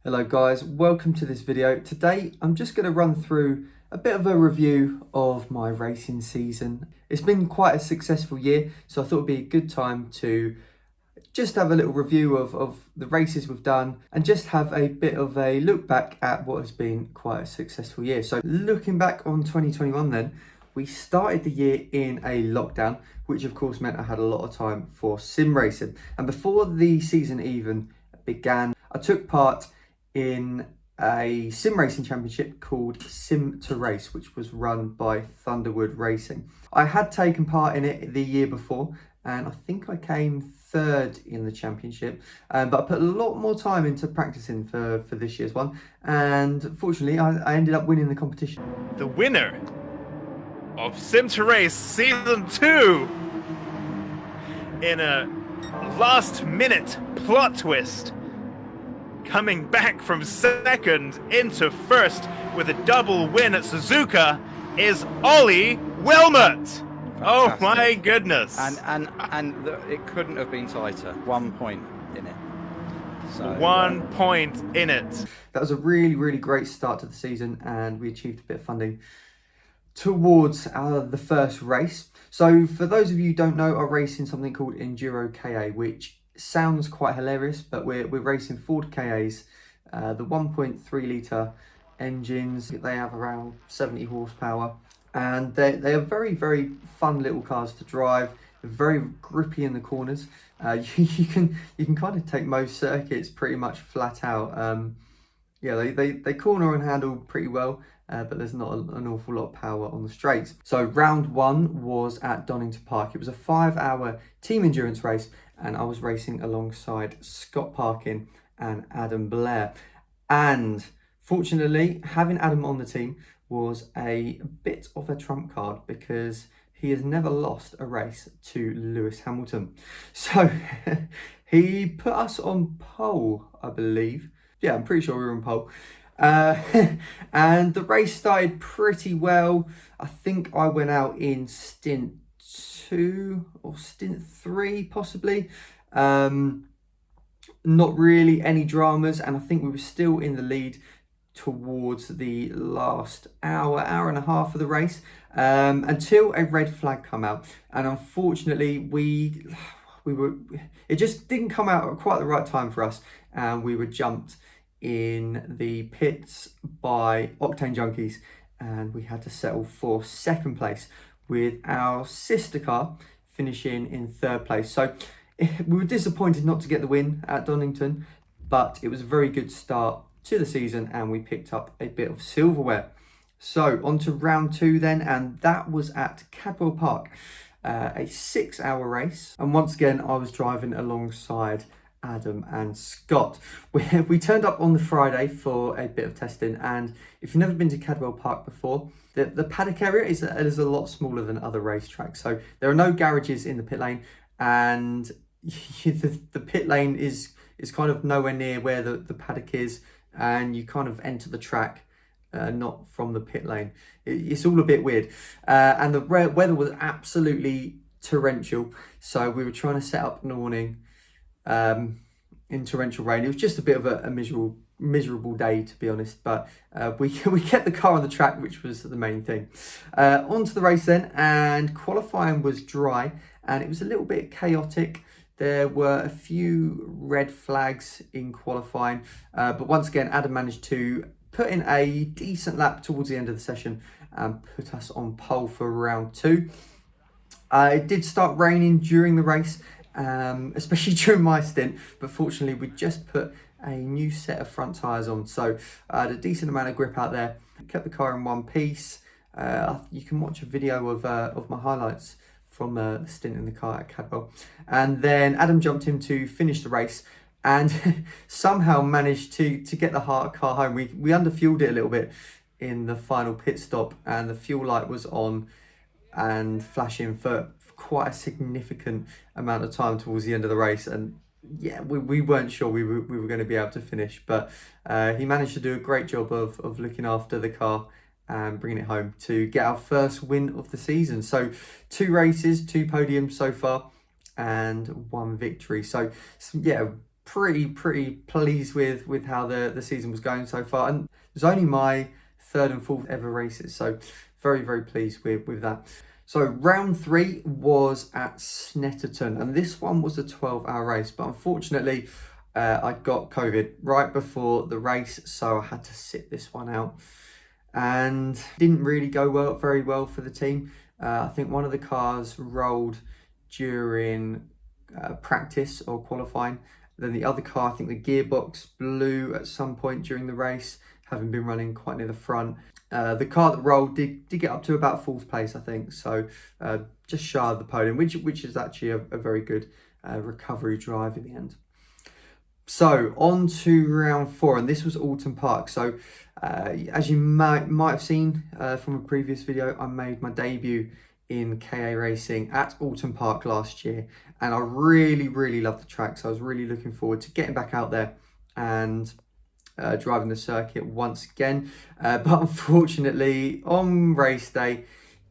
Hello guys, welcome to this video. Today I'm just going to run through a bit of a review of my racing season. It's been quite a successful year, so I thought it'd be a good time to just have a little review of the races we've done and just have a bit of a look back at what has been quite a successful year. So looking back on 2021 then, we started the year in a lockdown, which of course meant I had a lot of time for sim racing. And before the season even began, I took part in a sim racing championship called Sim to Race, which was run by Thunderwood Racing. I had taken part in it the year before, and I think I came third in the championship, but I put a lot more time into practicing for this year's one, and fortunately I ended up winning the competition. The winner of Sim to Race Season 2 in a last minute plot twist, coming back from second into first with a double win at Suzuka, is Ollie Wilmot. Fantastic. Oh my goodness. And it couldn't have been tighter. 1 point in it. So 1 point in it. That was a really great start to the season, and we achieved a bit of funding towards the first race. So for those of you who don't know, I'm racing something called EnduroKA, which sounds quite hilarious, but we're racing Ford KAs, the 1.3 litre engines. They have around 70 horsepower, and they are very fun little cars to drive. They're very grippy in the corners. You can kind of take most circuits pretty much flat out. Yeah, they corner and handle pretty well, but there's not an awful lot of power on the straights. So round one was at Donington Park. It was a 5-hour team endurance race, and I was racing alongside Scott Parkin and Adam Blair. And fortunately, having Adam on the team was a bit of a trump card, because he has never lost a race to Lewis Hamilton. So he put us on pole, I believe. Yeah, I'm pretty sure we were on pole. And the race started pretty well. I think I went out in stint 2 or stint 3 possibly. Not really any dramas, and I think we were still in the lead towards the last hour and a half of the race, until a red flag come out. And unfortunately it just didn't come out at quite the right time for us, and we were jumped in the pits by Octane Junkies, and we had to settle for second place, with our sister car finishing in third place. So we were disappointed not to get the win at Donington, but it was a very good start to the season, and we picked up a bit of silverware. So on to round 2 then, and that was at Cadwell Park, a 6-hour race. And once again, I was driving alongside Adam and Scott. We turned up on the Friday for a bit of testing, and if you've never been to Cadwell Park before, the paddock area is a lot smaller than other racetracks. So there are no garages in the pit lane, and the pit lane is kind of nowhere near where the paddock is, and you kind of enter the track not from the pit lane. It's all a bit weird, and the weather was absolutely torrential, so we were trying to set up an awning in torrential rain. It was just a bit of a miserable day, to be honest, but we kept the car on the track, which was the main thing. On to the race then, and qualifying was dry, and it was a little bit chaotic. There were a few red flags in qualifying, but once again Adam managed to put in a decent lap towards the end of the session and put us on pole for round 2. It did start raining during the race, especially during my stint, but fortunately we just put a new set of front tyres on, so I had a decent amount of grip out there. Kept the car in one piece. You can watch a video of my highlights from the stint in the car at Cadwell. And then Adam jumped in to finish the race, and somehow managed to get the car home. We underfueled it a little bit in the final pit stop, and the fuel light was on and flashing for quite a significant amount of time towards the end of the race. And yeah, we weren't sure we were going to be able to finish, but he managed to do a great job of looking after the car and bringing it home to get our first win of the season. So 2 races, 2 podiums so far, and 1 victory. So yeah, pretty pleased with how the season was going so far, and it was only my third and fourth ever races, so very pleased with that. So round 3 was at Snetterton, and this one was a 12-hour race, but unfortunately I got COVID right before the race, so I had to sit this one out, and didn't really go very well for the team. I think one of the cars rolled during practice or qualifying. Then the other car, I think the gearbox blew at some point during the race, having been running quite near the front. The car that rolled did get up to about 4th place, I think, so just shy of the podium, which is actually a very good recovery drive in the end. So on to round 4, and this was Oulton Park. So as you might have seen from a previous video, I made my debut in KA racing at Oulton Park last year, and I really loved the track, so I was really looking forward to getting back out there and driving the circuit once again. But unfortunately on race day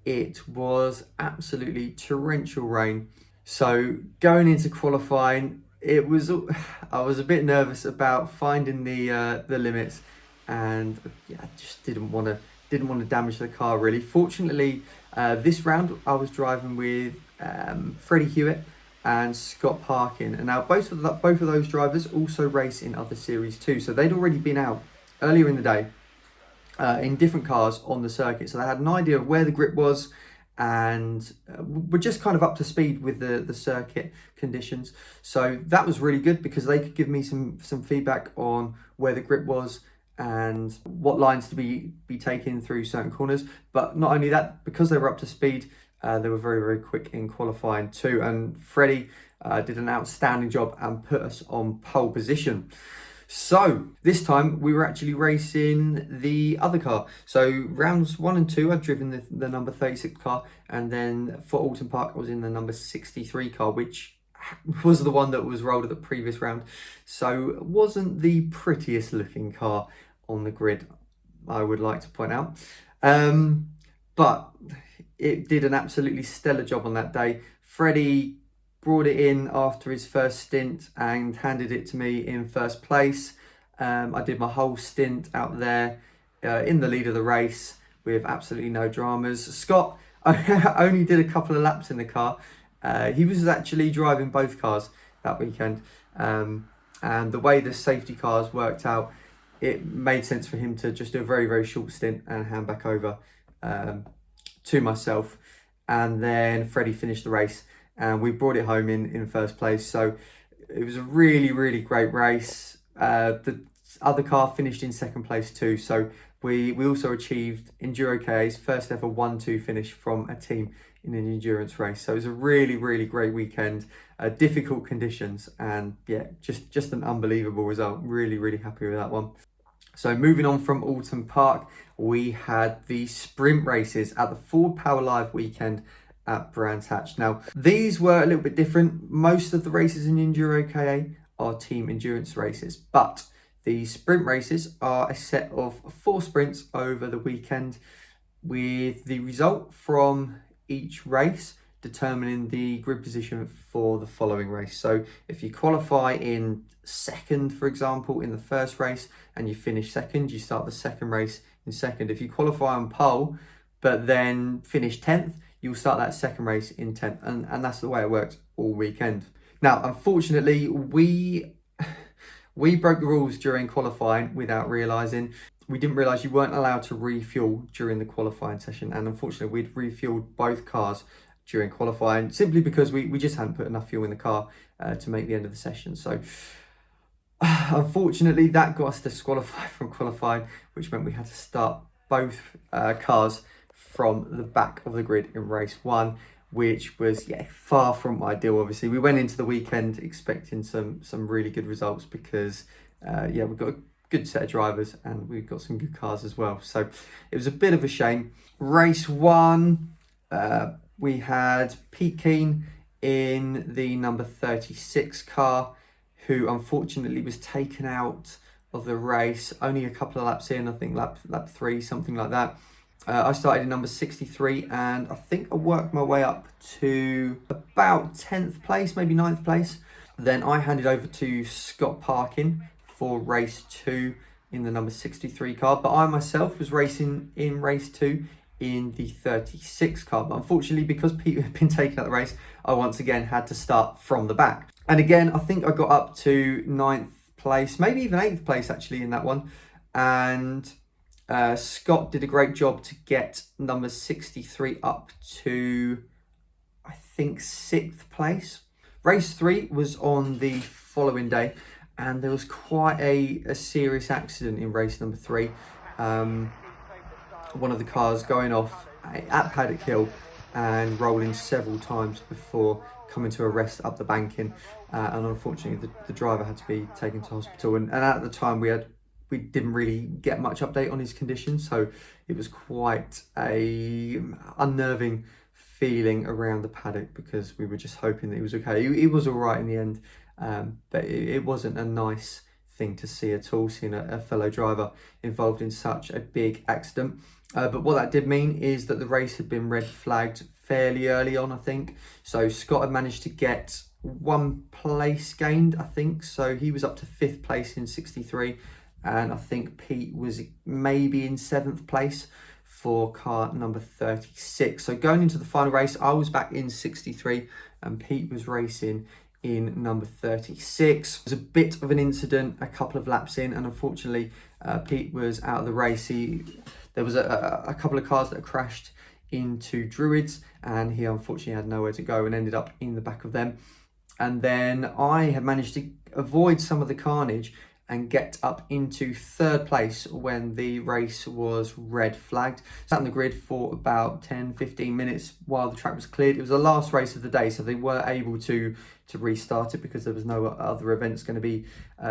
it was absolutely torrential rain, so going into qualifying I was a bit nervous about finding the limits, and yeah, I just didn't want to damage the car really. Fortunately this round I was driving with Freddie Hewitt and Scott Parkin, and now both of those drivers also race in other series too, so they'd already been out earlier in the day in different cars on the circuit, so they had an idea of where the grip was, and were just kind of up to speed with the circuit conditions. So that was really good because they could give me some feedback on where the grip was and what lines to be taken through certain corners. But not only that, because they were up to speed, they were very quick in qualifying too, and Freddie did an outstanding job and put us on pole position. So this time we were actually racing the other car. So rounds 1 and 2 I'd driven the number 36 car, and then for Oulton Park I was in the number 63 car, which was the one that was rolled at the previous round. So it wasn't the prettiest looking car on the grid, I would like to point out, but it did an absolutely stellar job on that day. Freddie brought it in after his first stint and handed it to me in first place. I did my whole stint out there in the lead of the race with absolutely no dramas. Scott only did a couple of laps in the car. He was actually driving both cars that weekend, and the way the safety cars worked out, it made sense for him to just do a very short stint and hand back over to myself, and then Freddie finished the race and we brought it home in first place. So it was a really great race. The other car finished in second place too, so we also achieved EnduroKA's first ever 1-2 finish from a team in an endurance race. So it was a really great weekend, difficult conditions, and yeah, just an unbelievable result. Really happy with that one. So moving on from Oulton Park, we had the sprint races at the Ford Power Live weekend at Bran's Hatch. Now, these were a little bit different. Most of the races in EnduroKA are team endurance races, but the sprint races are a set of 4 sprints over the weekend, with the result from each race determining the grid position for the following race. So if you qualify in second, for example, in the first race and you finish second, you start the second race in second. If you qualify on pole but then finish 10th, you'll start that second race in 10th, and that's the way it worked all weekend. Now, unfortunately, we broke the rules during qualifying without realising. We didn't realise you weren't allowed to refuel during the qualifying session, and unfortunately we'd refueled both cars during qualifying simply because we just hadn't put enough fuel in the car to make the end of the session. So unfortunately that got us disqualified from qualifying, which meant we had to start both cars from the back of the grid in race 1, which was far from ideal. Obviously we went into the weekend expecting some really good results because we've got a good set of drivers and we've got some good cars as well, so it was a bit of a shame. Race 1, we had Pete Keane in the number 36 car, who unfortunately was taken out of the race only a couple of laps in. I think lap 3, something like that. I started in number 63 and I think I worked my way up to about 10th place, maybe 9th place. Then I handed over to Scott Parkin for race 2 in the number 63 car, but I myself was racing in race 2 in the 36 car. But unfortunately, because Pete had been taken out the race, I once again had to start from the back. And again, I think I got up to 9th place, maybe even 8th place actually in that one. And Scott did a great job to get number 63 up to, I think, 6th place. Race 3 was on the following day, and there was quite a serious accident in race number 3. One of the cars going off at Paddock Hill and rolling several times before coming to a rest up the banking, and unfortunately the driver had to be taken to hospital, and at the time we didn't really get much update on his condition, so it was quite a unnerving feeling around the paddock, because we were just hoping that he was okay. He was all right in the end, but it wasn't a nice thing to see at all, seeing a fellow driver involved in such a big accident. But what that did mean is that the race had been red flagged fairly early on, I think. So Scott had managed to get 1 place gained, I think. So he was up to 5th place in 63. And I think Pete was maybe in 7th place for car number 36. So going into the final race, I was back in 63 and Pete was racing in number 36. It was a bit of an incident a couple of laps in, and unfortunately Pete was out of the race. There was a couple of cars that crashed into Druids, and he unfortunately had nowhere to go and ended up in the back of them. And then I had managed to avoid some of the carnage and get up into 3rd place when the race was red flagged. Sat on the grid for about 10-15 minutes while the track was cleared. It was the last race of the day, so they were able to restart it because there was no other events going to be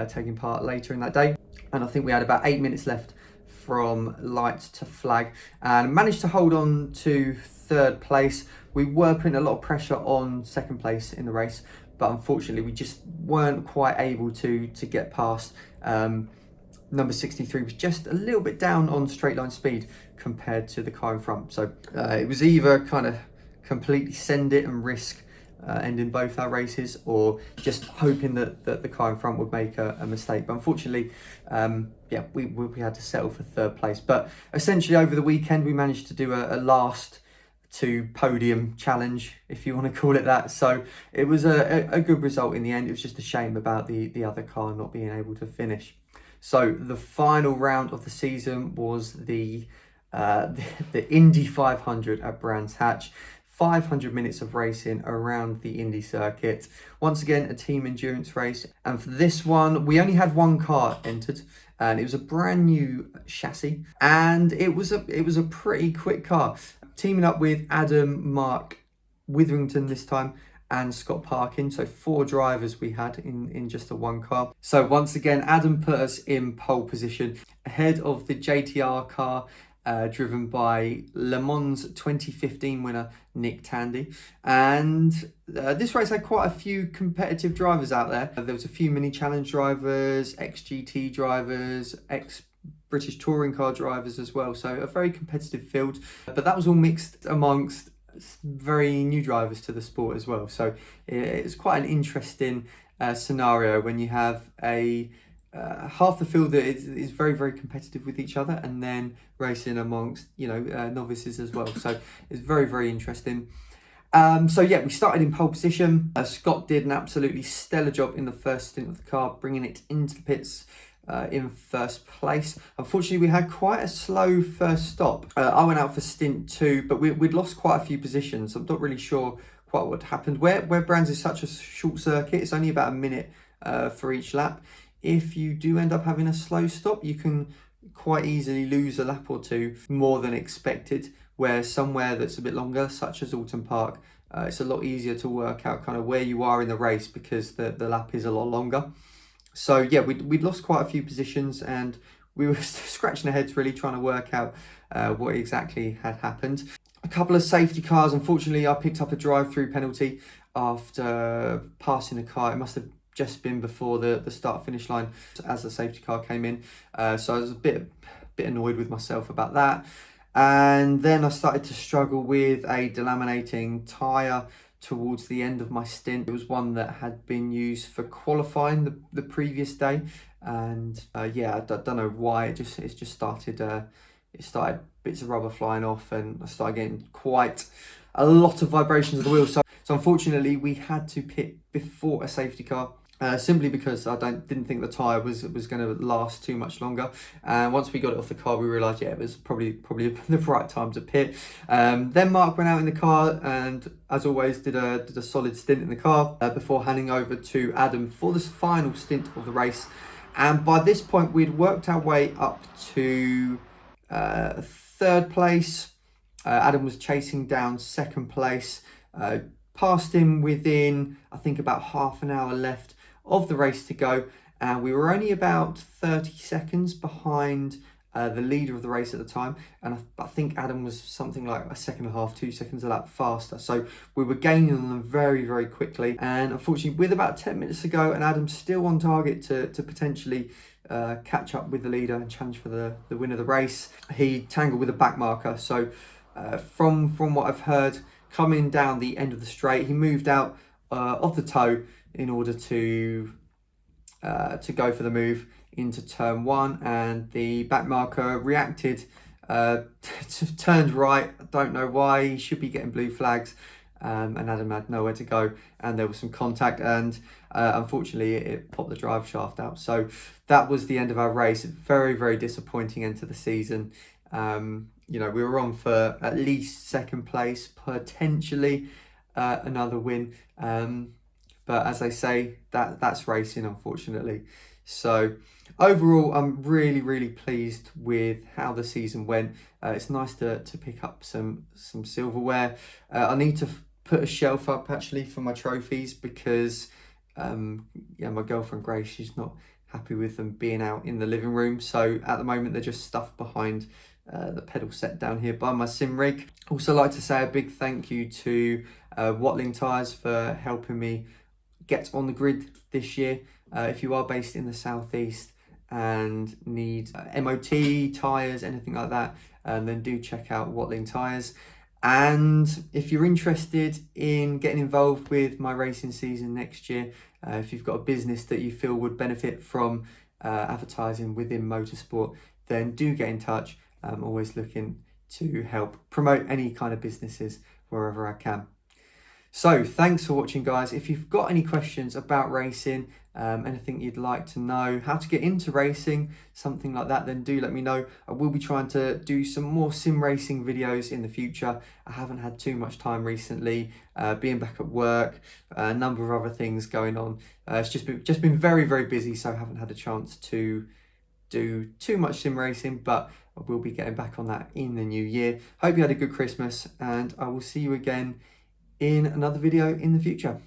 taking part later in that day. And I think we had about 8 minutes left from light to flag, and managed to hold on to 3rd place. We were putting a lot of pressure on 2nd place in the race, but unfortunately we just weren't quite able to get past. Number 63 was just a little bit down on straight line speed compared to the car in front, so it was either kind of completely send it and risk ending both our races, or just hoping that the car in front would make a mistake. But unfortunately, yeah, we had to settle for 3rd place. But essentially over the weekend we managed to do a last to podium challenge, if you want to call it that. So it was a good result in the end. It was just a shame about the other car not being able to finish. So the final round of the season was the Indy 500 at Brands Hatch. 500 minutes of racing around the Indy circuit. Once again, a team endurance race. And for this one, we only had 1 car entered, and it was a brand new chassis. And it was a pretty quick car. Teaming up with Adam, Mark Witherington this time, and Scott Parkin. So 4 drivers we had in just the 1 car. So once again, Adam put us in pole position ahead of the JTR car, driven by Le Mans 2015 winner Nick Tandy. And this race had quite a few competitive drivers out there. There was a few mini challenge drivers, ex-GT drivers, ex-British touring car drivers as well. So a very competitive field, but that was all mixed amongst very new drivers to the sport as well. So it's quite an interesting scenario when you have half the field that is very, very competitive with each other, and then racing amongst, novices as well. So it's very, very interesting. So yeah, we started in pole position. Scott did an absolutely stellar job in the first stint of the car, bringing it into the pits in 1st place. Unfortunately, we had quite a slow first stop. I went out for stint 2, but we'd lost quite a few positions. I'm not really sure quite what happened. Where Brands is such a short circuit, it's only about a minute for each lap. If you do end up having a slow stop, you can quite easily lose a lap or 2 more than expected, where somewhere that's a bit longer, such as Oulton Park, it's a lot easier to work out kind of where you are in the race because the lap is a lot longer. So yeah, we'd lost quite a few positions, and we were scratching our heads really trying to work out what exactly had happened. A couple of safety cars. Unfortunately, I picked up a drive-through penalty after passing a car. It must have just been before the start finish line as the safety car came in, so I was a bit annoyed with myself about that. And then I started to struggle with a delaminating tyre towards the end of my stint. It was one that had been used for qualifying the previous day, and yeah, I don't know why it just started. It started bits of rubber flying off, and I started getting quite a lot of vibrations of the wheel. So unfortunately, we had to pit before a safety car. Simply because I didn't think the tyre was going to last too much longer. And once we got it off the car, we realised, yeah, it was probably the right time to pit. Then Mark went out in the car and, as always, did a solid stint in the car before handing over to Adam for this final stint of the race. And by this point, we'd worked our way up to third place. Adam was chasing down second place. Passed him within, I think, about half an hour left of the race to go, and we were only about 30 seconds behind the leader of the race at the time, and I think Adam was something like a second and a half, 2 seconds a lap faster, so we were gaining on them very, very quickly. And unfortunately, with about 10 minutes to go and Adam still on target to potentially catch up with the leader and challenge for the win of the race, he tangled with a back marker. So from what I've heard, coming down the end of the straight, he moved out of the toe in order to go for the move into turn one, and the back marker reacted, turned right. I don't know why. He should be getting blue flags, and Adam had nowhere to go, and there was some contact, and unfortunately it popped the drive shaft out. So that was the end of our race. Very, very disappointing end to the season. You know, we were on for at least second place, potentially another win. But as they say, that's racing, unfortunately. So overall, I'm really, really pleased with how the season went. It's nice to pick up some silverware. I need to put a shelf up actually for my trophies, because yeah, my girlfriend Grace, she's not happy with them being out in the living room. So at the moment, they're just stuffed behind the pedal set down here by my sim rig. Also like to say a big thank you to Watling Tyres for helping me get on the grid this year. If you are based in the southeast and need MOT, tyres, anything like that, then do check out Watling Tyres. And if you're interested in getting involved with my racing season next year, if you've got a business that you feel would benefit from advertising within motorsport, then do get in touch. I'm always looking to help promote any kind of businesses wherever I can. So thanks for watching, guys. If you've got any questions about racing, anything you'd like to know, how to get into racing, something like that, then do let me know. I will be trying to do some more sim racing videos in the future. I haven't had too much time recently, being back at work, a number of other things going on. It's just been very, very busy, so I haven't had a chance to do too much sim racing, but I will be getting back on that in the new year. Hope you had a good Christmas, and I will see you again in another video in the future.